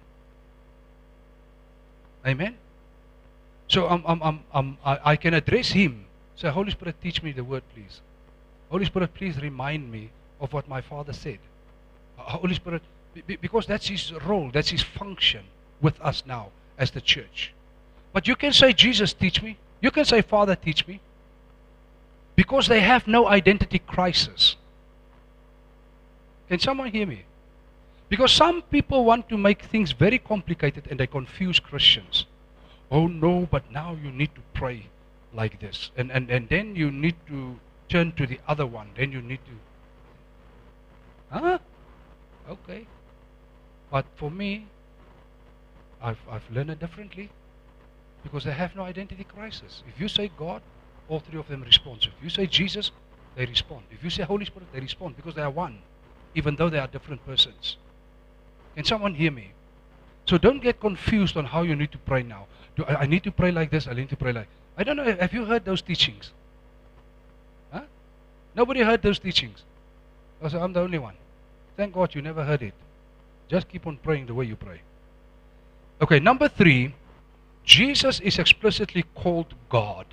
Speaker 1: Amen? So I can address him. Say, Holy Spirit, teach me the word, please. Holy Spirit, please remind me of what my Father said. Holy Spirit, because that's his role, that's his function with us now as the church. But you can say, Jesus, teach me. You can say, Father, teach me. Because they have no identity crisis. Can someone hear me? Because some people want to make things very complicated and they confuse Christians. Oh no, but now you need to pray like this. And then you need to turn to the other one. Then you need to... Huh? Okay. But for me, I've learned it differently. Because they have no identity crisis. If you say God, all three of them respond. So if you say Jesus, they respond. If you say Holy Spirit, they respond. Because they are one. Even though they are different persons. Can someone hear me? So don't get confused on how you need to pray now. I need to pray like this, I need to pray like... I don't know, have you heard those teachings? Huh? Nobody heard those teachings. So I'm the only one. Thank God you never heard it. Just keep on praying the way you pray. Okay, number 3, Jesus is explicitly called God.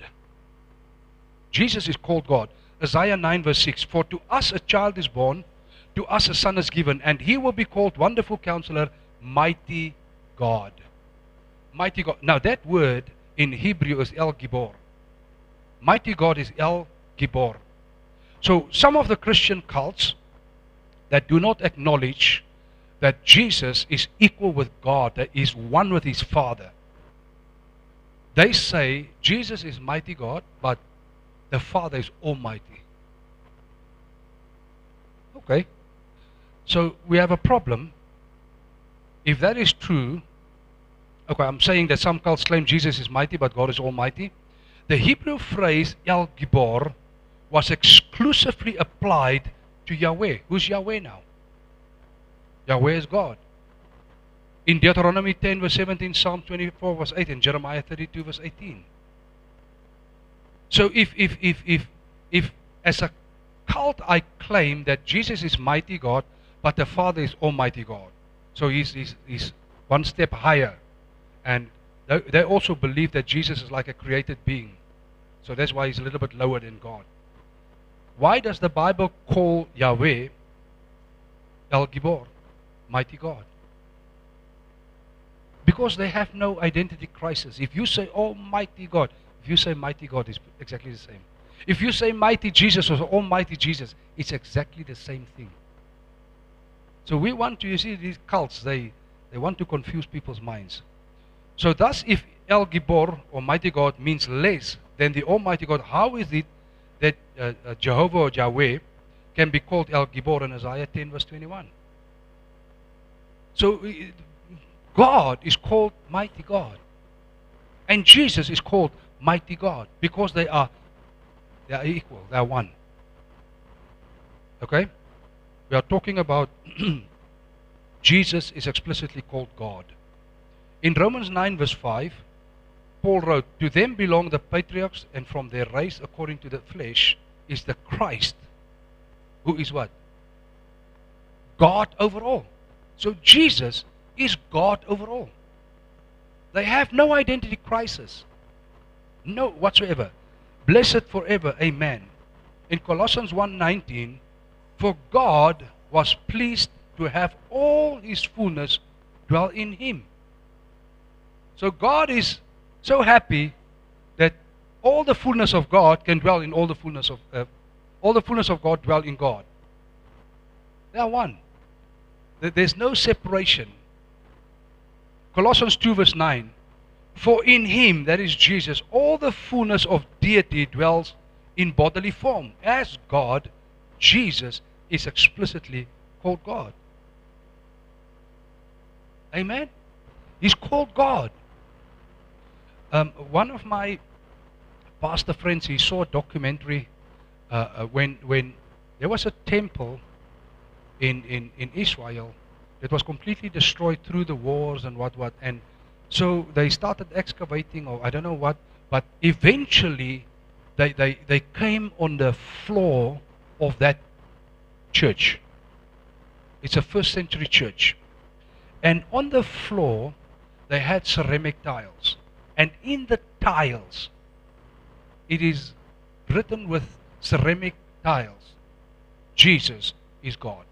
Speaker 1: Jesus is called God. Isaiah 9 verse 6, for to us a child is born, to us a son is given, and he will be called Wonderful Counselor, Mighty God. Mighty God. Now that word in Hebrew is El Gibor. Mighty God is El Gibor. So some of the Christian cults that do not acknowledge that Jesus is equal with God, that is one with his Father, they say Jesus is mighty God, but the Father is almighty. Okay. So we have a problem. If that is true, okay, I'm saying that some cults claim Jesus is mighty, but God is almighty. The Hebrew phrase El Gibor was exclusively applied to Yahweh. Who's Yahweh now? Yahweh is God. In Deuteronomy 10 verse 17, Psalm 24 verse 8, and Jeremiah 32 verse 18. So if as a cult I claim that Jesus is mighty God, but the Father is almighty God. So he's one step higher. And they also believe that Jesus is like a created being. So that's why he's a little bit lower than God. Why does the Bible call Yahweh El Gibor, mighty God? Because they have no identity crisis. If you say Almighty God, if you say mighty God, it's exactly the same. If you say mighty Jesus or almighty Jesus, it's exactly the same thing. So we want to, you see, these cults, they want to confuse people's minds. So thus, if El Gibor, Almighty God, means less than the Almighty God, how is it that Jehovah or Yahweh can be called El Gibor in Isaiah 10 verse 21? So God is called Mighty God. And Jesus is called Mighty God because they are equal, they are one. Okay? We are talking about Jesus is explicitly called God. In Romans 9 verse 5, Paul wrote, to them belong the patriarchs, and from their race according to the flesh is the Christ, who is what? God over all. So Jesus is God over all. They have no identity crisis. No whatsoever. Blessed forever. Amen. In Colossians 1:19, for God was pleased to have all his fullness dwell in him. So God is so happy that all the fullness of God can dwell in all the fullness of God dwell in God. They are one. There's no separation. Colossians 2 verse 9, for in him, that is Jesus, all the fullness of deity dwells in bodily form. As God, Jesus is explicitly called God. Amen? He's called God. One of my pastor friends, he saw a documentary when there was a temple in Israel that was completely destroyed through the wars and what. And so they started excavating, or I don't know what, but eventually they came on the floor of that church. It's a first century church. And on the floor, they had ceramic tiles. And in the tiles, it is written with ceramic tiles, Jesus is God.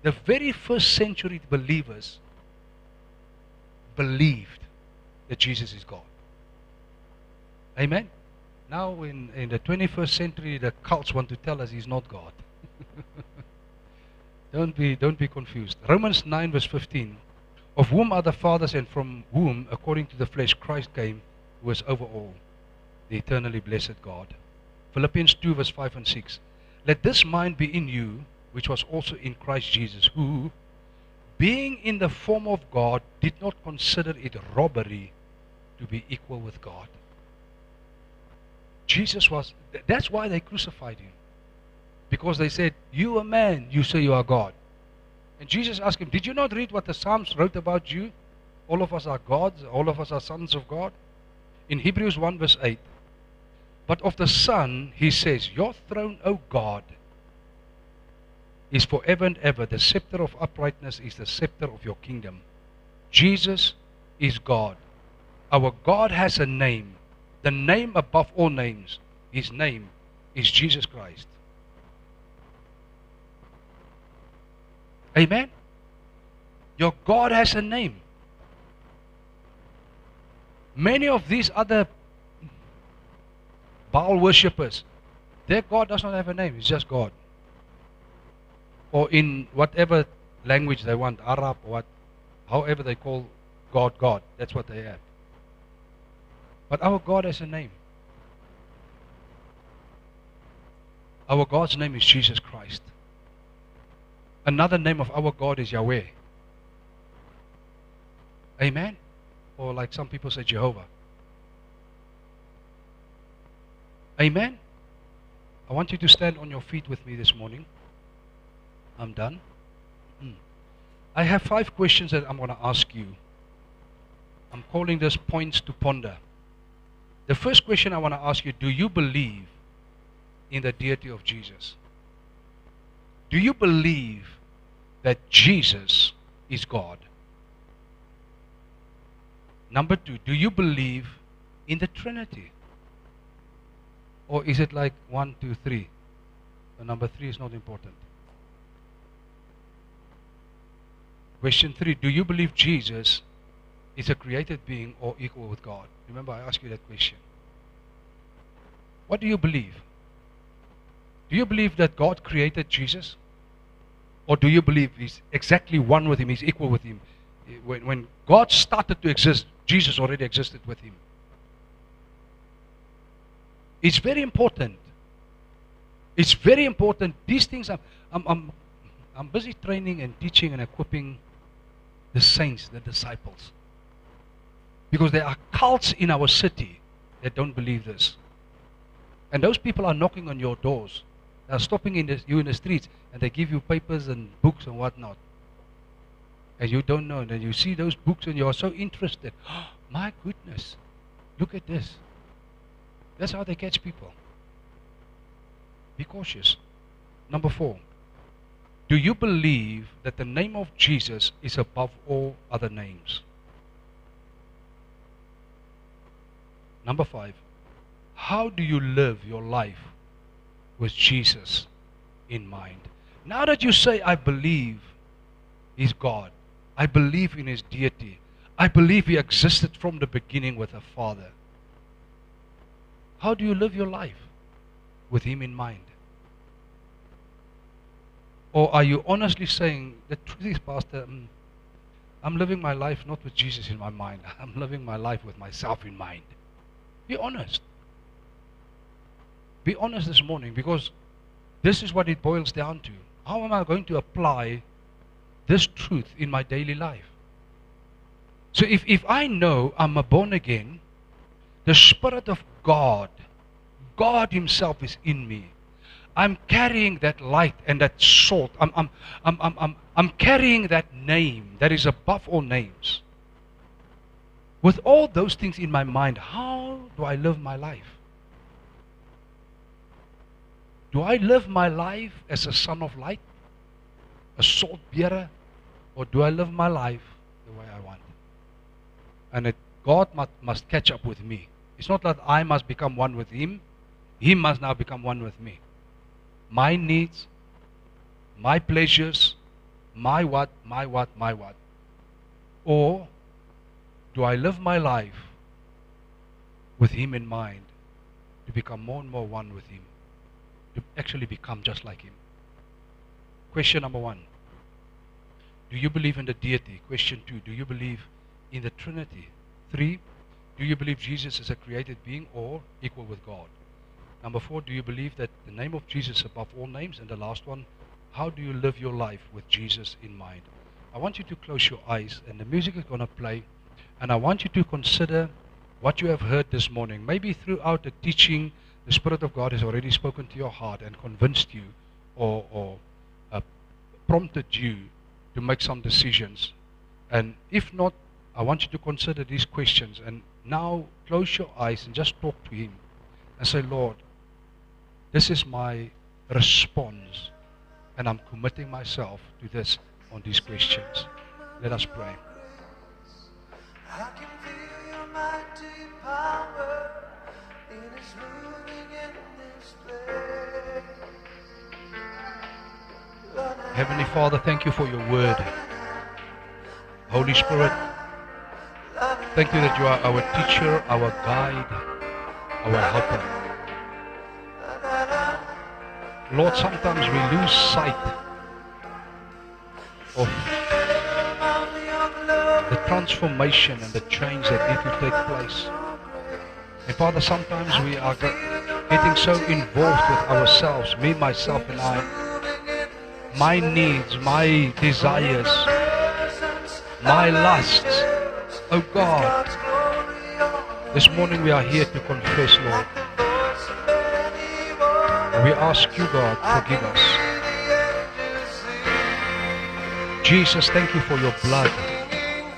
Speaker 1: The very first century believers believed that Jesus is God. Amen? Now in the 21st century, the cults want to tell us he's not God. Don't be confused. Romans 9 verse 15. Of whom are the fathers, and from whom, according to the flesh, Christ came, who is over all, the eternally blessed God. Philippians 2 verse 5 and 6. Let this mind be in you, which was also in Christ Jesus, who, being in the form of God, did not consider it robbery to be equal with God. Jesus was, that's why they crucified him. Because they said, you are man, you say you are God. And Jesus asked him, did you not read what the Psalms wrote about you? All of us are gods, all of us are sons of God. In Hebrews 1 verse 8, but of the Son, he says, your throne, O God, is forever and ever. The scepter of uprightness is the scepter of your kingdom. Jesus is God. Our God has a name, the name above all names. His name is Jesus Christ. Amen? Your God has a name. Many of these other Baal worshippers, their God does not have a name, it's just God. Or in whatever language they want, Arab or what, however they call God, God, that's what they have. But our God has a name. Our God's name is Jesus Christ. Another name of our God is Yahweh. Amen? Or like some people say, Jehovah. Amen? I want you to stand on your feet with me this morning. I'm done. I have 5 questions that I'm going to ask you. I'm calling this points to ponder. The first question I want to ask you, do you believe in the deity of Jesus? Do you believe that Jesus is God? Number 2, do you believe in the Trinity? Or is it like 1, 2, 3? So number 3 is not important. Question 3, do you believe Jesus is a created being or equal with God? Remember, I asked you that question. What do you believe? Do you believe that God created Jesus? Or do you believe he's exactly one with him, he's equal with him? When God started to exist, Jesus already existed with him. It's very important. It's very important. These things, I'm busy training and teaching and equipping the saints, the disciples. Because there are cults in our city that don't believe this. And those people are knocking on your doors. They are stopping you in the streets, and they give you papers and books and whatnot. And you don't know. And then you see those books and you are so interested. Oh, my goodness, look at this. That's how they catch people. Be cautious. Number 4. Do you believe that the name of Jesus is above all other names? Number 5. How do you live your life with Jesus in mind? Now that you say, I believe He's God, I believe in His deity, I believe He existed from the beginning with the Father, how do you live your life with Him in mind? Or are you honestly saying, the truth is, Pastor, I'm living my life not with Jesus in my mind, I'm living my life with myself in mind? Be honest. Be honest this morning, because this is what it boils down to. How am I going to apply this truth in my daily life? So if I know I'm a born again, the Spirit of God, God Himself is in me. I'm carrying that light and that salt. I'm carrying that name that is above all names. With all those things in my mind, how do I live my life? Do I live my life as a son of light, a salt bearer, or do I live my life the way I want? And God must catch up with me. It's not that I must become one with Him. He must now become one with me. My needs, my pleasures, my what. Or do I live my life with Him in mind to become more and more one with Him? To actually become just like Him. Question number 1. Do you believe in the deity? Question 2. Do you believe in the Trinity? 3. Do you believe Jesus is a created being or equal with God? Number 4. Do you believe that the name of Jesus is above all names? And the last one, how do you live your life with Jesus in mind? I want you to close your eyes, and the music is going to play, and I want you to consider what you have heard this morning. Maybe throughout the teaching, the Spirit of God has already spoken to your heart and convinced you or prompted you to make some decisions. And if not, I want you to consider these questions. And now close your eyes and just talk to Him and say, Lord, this is my response, and I'm committing myself to this on these questions. Let us pray.
Speaker 2: I can feel your mighty power. It is moving in this place.
Speaker 1: Heavenly Father, thank you for your word. Holy Spirit, thank you that you are our teacher, our guide, our helper. Lord, sometimes we lose sight of the transformation and the change that need to take place. And Father, sometimes we are getting so involved with ourselves, me, myself, and I, my needs, my desires, my lusts. Oh God, this morning we are here to confess, Lord. And we ask you, God, forgive us. Jesus, thank you for your blood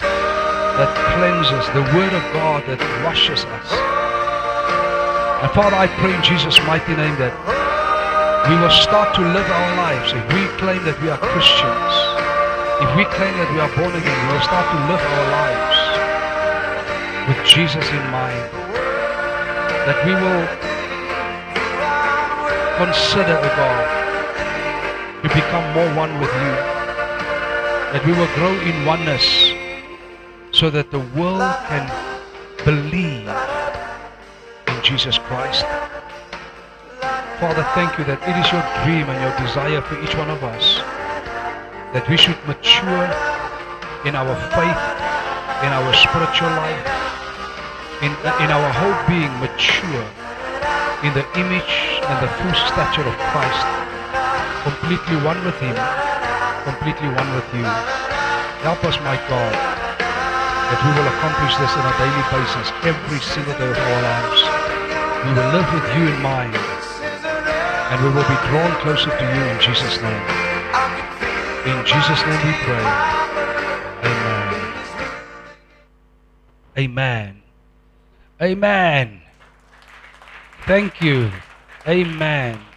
Speaker 1: that cleanses, the word of God that washes us. And Father, I pray in Jesus' mighty name that we will start to live our lives. If we claim that we are Christians, if we claim that we are born again, we will start to live our lives with Jesus in mind. That we will consider, O God, to become more one with you. That we will grow in oneness so that the world can believe in Jesus Christ. Father, thank you that it is your dream and your desire for each one of us that we should mature in our faith, in our spiritual life, in our whole being, mature in the image and the full stature of Christ, completely one with Him, completely one with you. Help us, my God, that we will accomplish this on a daily basis, every single day of our lives. We will live with you in mind, and we will be drawn closer to you in Jesus' name. In Jesus' name we pray. Amen. Amen. Amen. Thank you. Amen.